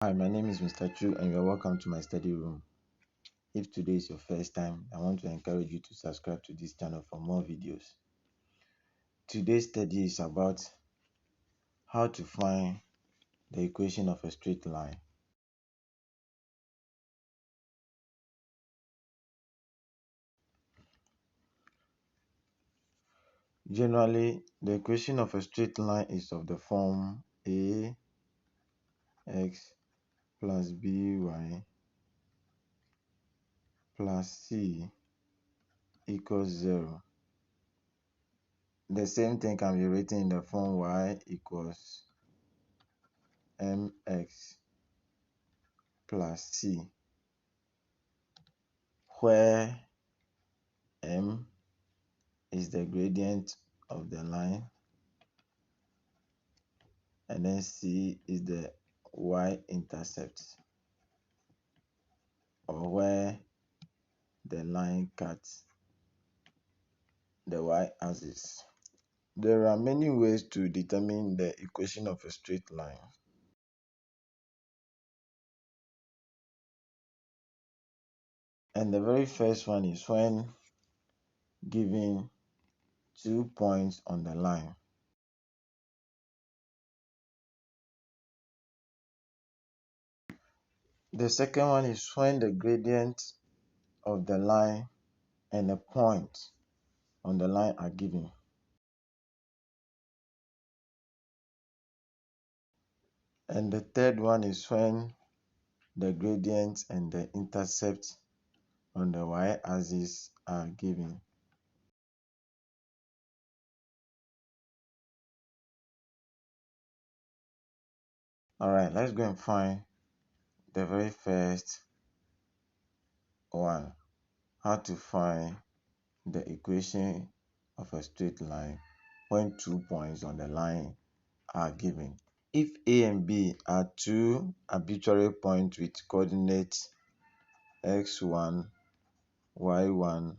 Hi, my name is Mr. Chu and you're welcome to my study room. If today is your first time, I want to encourage you to subscribe to this channel for more videos. Today's study is about how to find the equation of a straight line. Generally, the equation of a straight line is of the form ax plus by plus c equals 0. The same thing can be written in the form y equals mx plus c, where m is the gradient of the line and then c is the y-intercept, or where the line cuts the y-axis. There are many ways to determine the equation of a straight line. And the very first one is when given 2 points on the line. The second one is when the gradient of the line and a point on the line are given. And the third one is when the gradient and the intercept on the y-axis are given. Alright, let's go and find the very first one. How to find the equation of a straight line when 2 points on the line are given. If A and B are two arbitrary points with coordinates x1, y1,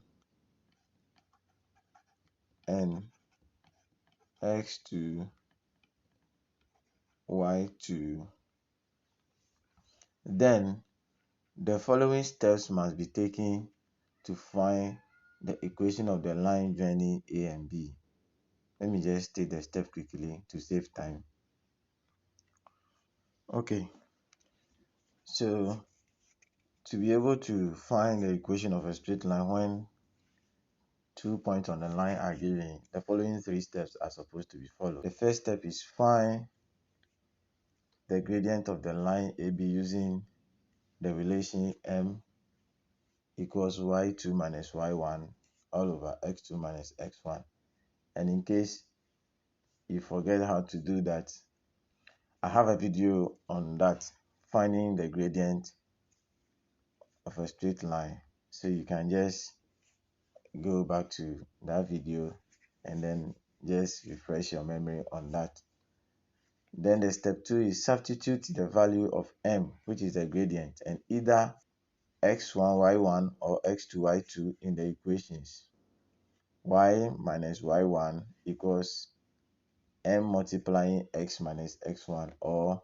and x2, y2, then the following steps must be taken to find the equation of the line joining A and B. Let me just state the step quickly to save time. Okay, so to be able to find the equation of a straight line when 2 points on the line are given, the following 3 steps are supposed to be followed. The first step is find the gradient of the line AB using the relation m equals y2 minus y1 all over x2 minus x1. And in case you forget how to do that, I have a video on that, finding the gradient of a straight line, so you can just go back to that video and then just refresh your memory on that. Then the step 2 is substitute the value of m, which is the gradient, and either x1 y1 or x2 y2 in the equations. Y minus y1 equals m multiplying x minus x1, or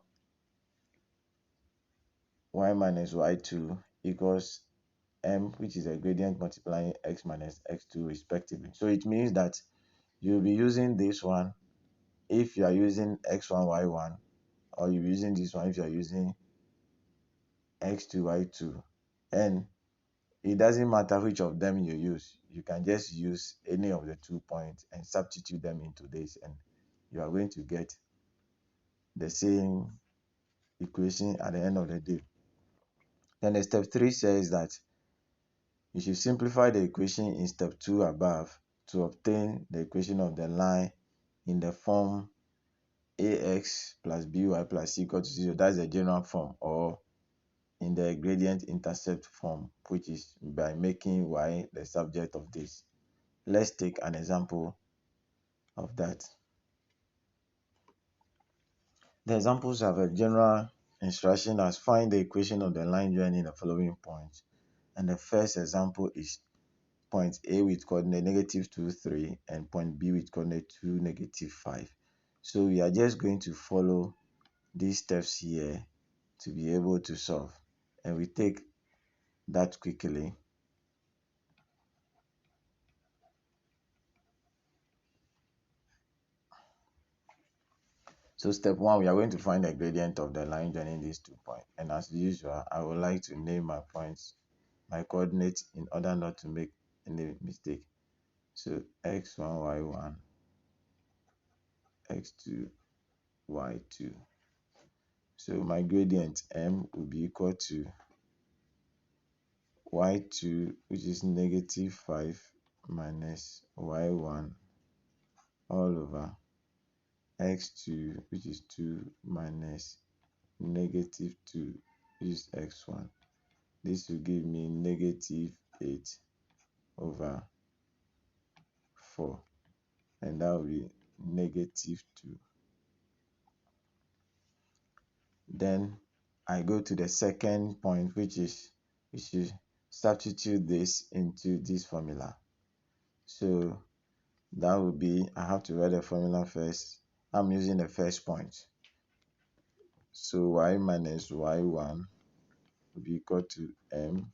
y minus y2 equals m, which is a gradient, multiplying x minus x2 respectively. So it means that you'll be using this one if you are using x1 y1, or you'll be using this one if you are using x2 y2. And it doesn't matter which of them you use, you can just use any of the 2 points and substitute them into this, and you are going to get the same equation at the end of the day. Then the step 3 says that you should simplify the equation in step 2 above to obtain the equation of the line in the form ax plus by plus c equal to 0. That's the general form, or in the gradient intercept form, which is by making y the subject of this. Let's take an example of that. The examples have a general instruction as find the equation of the line joining the following points. And the first example is point A with coordinate -2, 3, and point B with coordinate 2, -5. So we are just going to follow these steps here to be able to solve. And we take that quickly. So step 1, we are going to find the gradient of the line joining these 2 points. And as usual, I would like to name my points, my coordinates, in order not to make any mistake. So x1, y1, x2, y2. So my gradient m will be equal to y2, which is -5, minus y1 all over x2, which is 2, minus -2, which is x1. This will give me -8 over 4, and that will be -2. Then I go to the second point, which is we should substitute this into this formula. So that would be, I have to write the formula first. I'm using the first point. So y minus y1 will be equal to m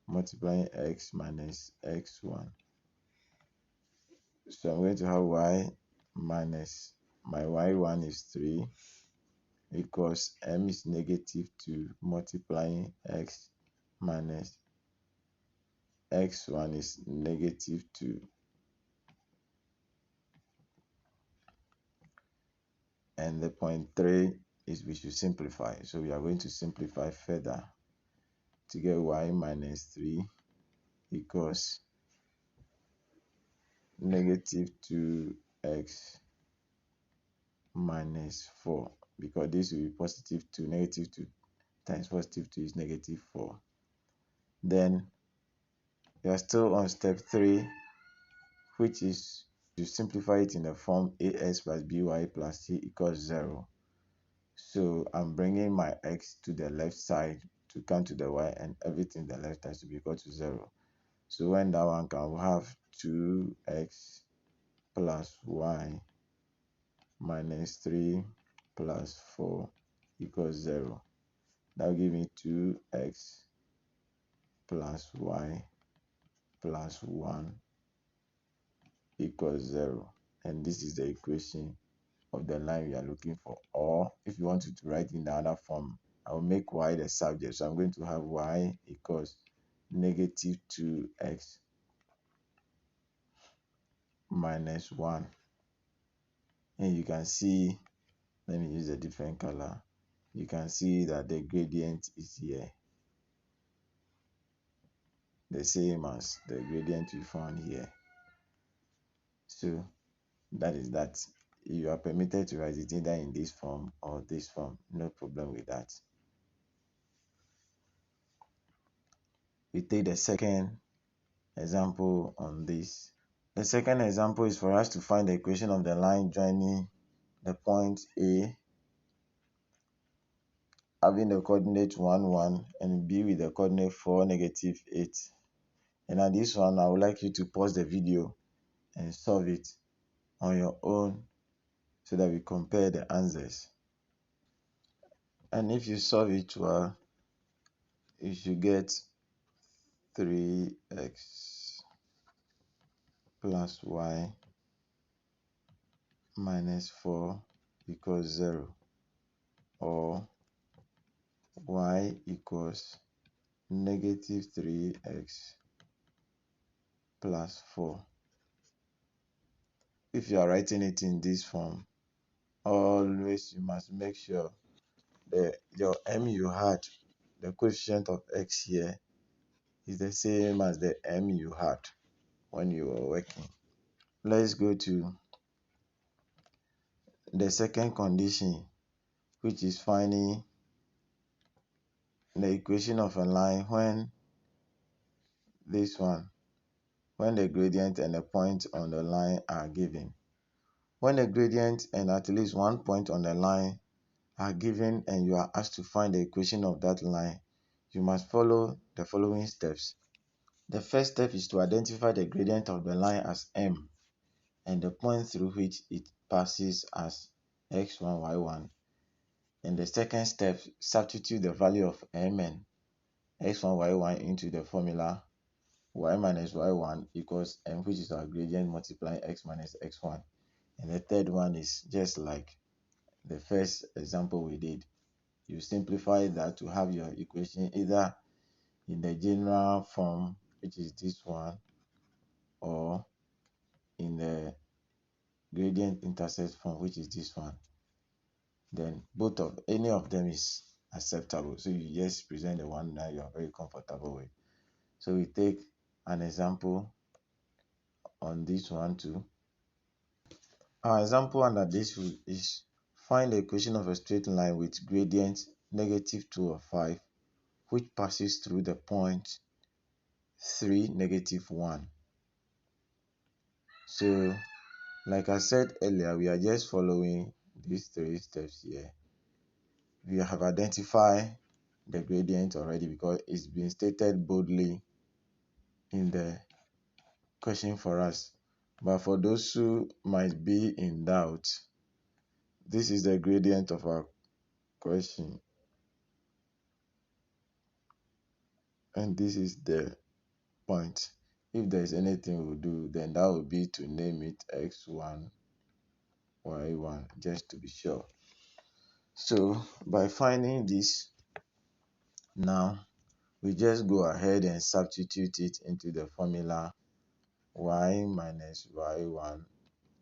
multiplying x minus x1. So I'm going to have y minus my y1 is 3 equals m is -2 multiplying x minus x1 is -2. And the point 3 is we should simplify. So we are going to simplify further to get y minus 3 equals -2x minus 4, because this will be +2. -2 times +2 is -4. Then we are still on step 3, which is to simplify it in the form ax plus by plus c equals 0. So I'm bringing my x to the left side to come to the y, and everything the left has to be equal to 0. So when that one comes, we'll have 2x plus y minus 3 plus 4 equals 0. That will give me 2x plus y plus 1 equals 0. And this is the equation of the line we are looking for. Or if you want to write in the other form, I will make y the subject. So I'm going to have y equals -2x minus 1. And you can see, let me use a different color. You can see that the gradient is here, the same as the gradient we found here. So that is that. You are permitted to write it either in this form or this form, no problem with that. We take the second example on this. The second example is for us to find the equation of the line joining the point A, having the coordinate 1, 1, and B with the coordinate 4, -8. And at this one, I would like you to pause the video and solve it on your own so that we compare the answers. And if you solve it well, you should get 3x plus y minus 4 equals 0, or y equals -3x plus 4. If you are writing it in this form, always you must make sure that your m you had, the coefficient of x here, is the same as the m you had when you were working. Let's go to the second condition, which is finding the equation of a line when this one, when the gradient and the point on the line are given. When the gradient and at least one point on the line are given and you are asked to find the equation of that line, you must follow the following steps. The first step is to identify the gradient of the line as m and the point through which it passes as x1, y1. In the second step, substitute the value of m and x1 y1 into the formula y minus y1 equals m, which is our gradient multiplying x minus x1. And the third one is just like the first example we did. You simplify that to have your equation either in the general form, which is this one, or in the gradient intercept form, which is this one. Then any of them is acceptable. So you just present the one that you are very comfortable with. So we take an example on this one too. Our example under this is find the equation of a straight line with gradient -2 or 5, which passes through the point 3, -1. So, like I said earlier, we are just following these 3 steps here. We have identified the gradient already because it's been stated boldly in the question for us. But for those who might be in doubt, this is the gradient of our question, and this is the point. If there is anything we'll do, then that would be to name it x1, y1, just to be sure. So by finding this, now we just go ahead and substitute it into the formula y minus y1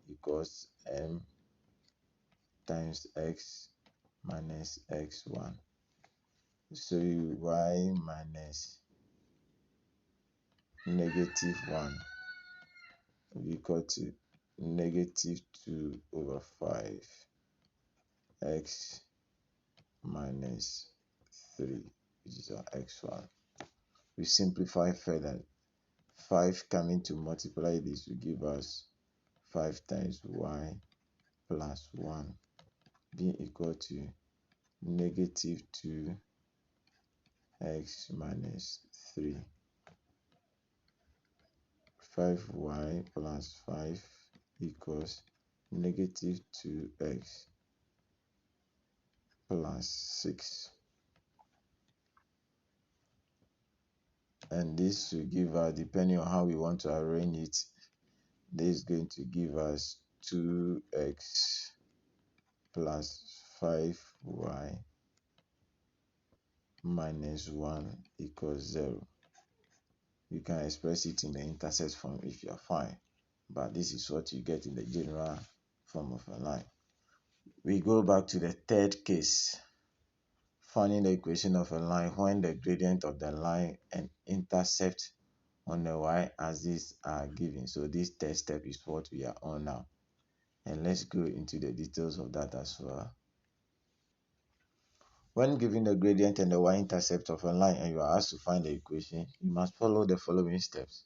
equals m times x minus x1. So y minus -1 will be equal to -2/5 x minus 3, which is our x1. We simplify further. 5 coming to multiply this will give us 5 times y plus 1 being equal to -2 x minus 3. 5y plus 5 equals -2x plus 6. And this will give us, depending on how we want to arrange it, this is going to give us 2x plus 5y minus 1 equals 0. You can express it in the intercept form if you are fine, but this is what you get in the general form of a line. We go back to the third case, finding the equation of a line when the gradient of the line and intercept on the y-axis are given. So this third step is what we are on now, and let's go into the details of that as well. When given the gradient and the y-intercept of a line and you are asked to find the equation, you must follow the following steps.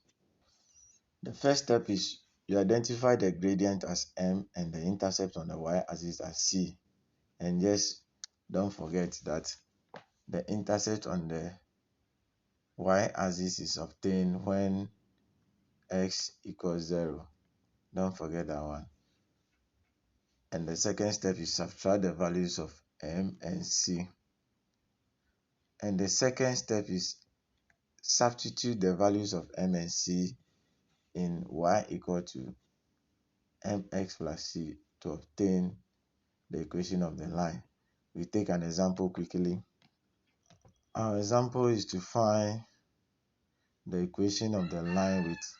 The first step is you identify the gradient as m and the intercept on the y-axis as c, and just don't forget that the intercept on the y-axis is obtained when x equals 0. Don't forget that one. And the second step is subtract the values of m and c. And the second step is substitute the values of m and c in y equal to mx plus c to obtain the equation of the line. We take an example quickly. Our example is to find the equation of the line with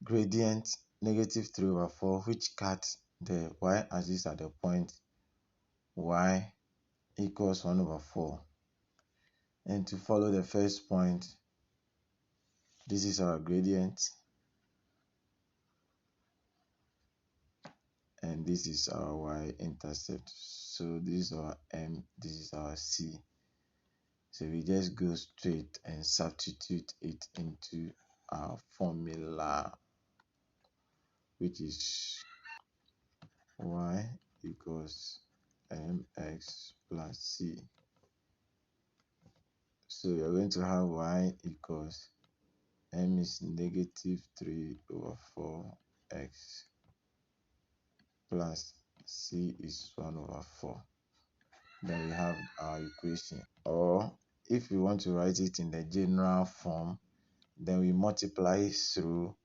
gradient -3/4, which cuts the y-axis at the point y equals 1/4. And to follow the first point, this is our gradient and this is our y-intercept. So this is our m, this is our c. So we just go straight and substitute it into our formula, which is y equals mx plus c. So we are going to have y equals m is -3/4 x plus C is 1 over 4. Then we have our equation. Or if we want to write it in the general form, then we multiply through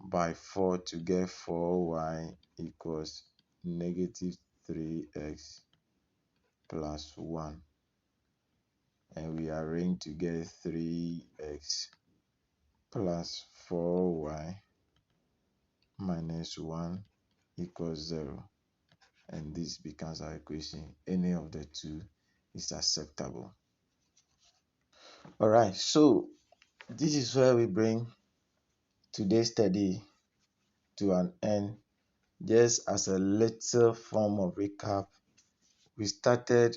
by 4 to get 4y equals negative 3x plus 1. And we arrange to get 3x plus 4y minus 1 equals 0. And this becomes our equation. Any of the two is acceptable. Alright, so this is where we bring today's study to an end. Just as a little form of recap, we started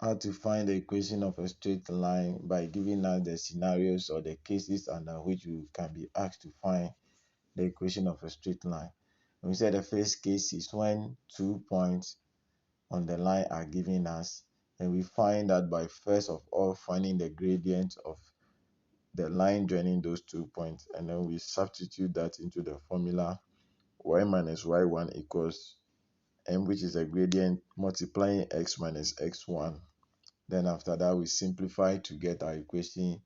how to find the equation of a straight line by giving us the scenarios or the cases under which we can be asked to find the equation of a straight line. And we said the first case is when 2 points on the line are given us, and we find that by first of all finding the gradient of the line joining those 2 points, and then we substitute that into the formula y minus y1 equals m, which is a gradient multiplying x minus x1. Then after that we simplify to get our equation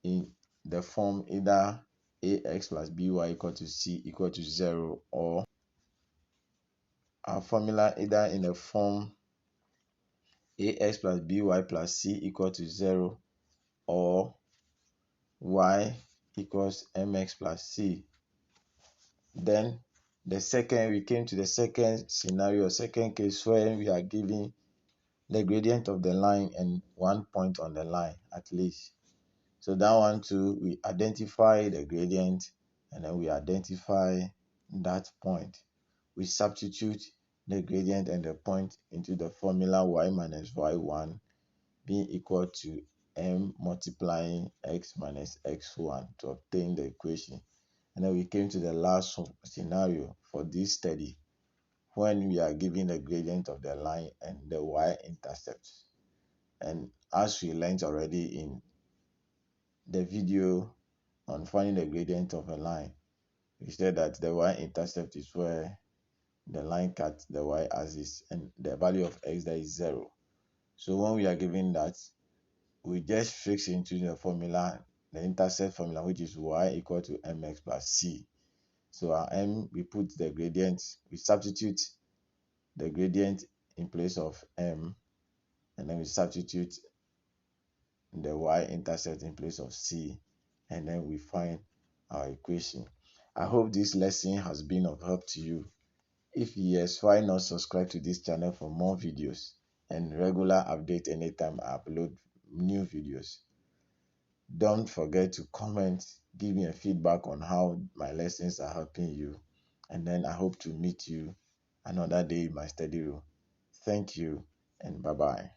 in the form either ax plus by equal to c equal to 0, or our formula either in the form ax plus by plus c equal to 0, or y equals mx plus c. Then we came to the second scenario, second case, where we are given the gradient of the line and 1 point on the line at least. So that one too, we identify the gradient and then we identify that point. We substitute the gradient and the point into the formula y minus y1 being equal to m multiplying x minus x1 to obtain the equation. And then we came to the last scenario for this study, when we are given the gradient of the line and the y-intercept. And as we learned already in the video on finding the gradient of a line, we said that the y-intercept is where the line cuts the y-axis and the value of x there is 0. So when we are given that, we just fix into the formula, the intercept formula, which is y equal to mx plus c. So our m, we put the gradient, we substitute the gradient in place of m, and then we substitute the y-intercept in place of c, and then we find our equation. I hope this lesson has been of help to you. If yes, why not subscribe to this channel for more videos and regular update anytime I upload new videos. Don't forget to comment, give me a feedback on how my lessons are helping you, and then I hope to meet you another day in my study room. Thank you and bye-bye.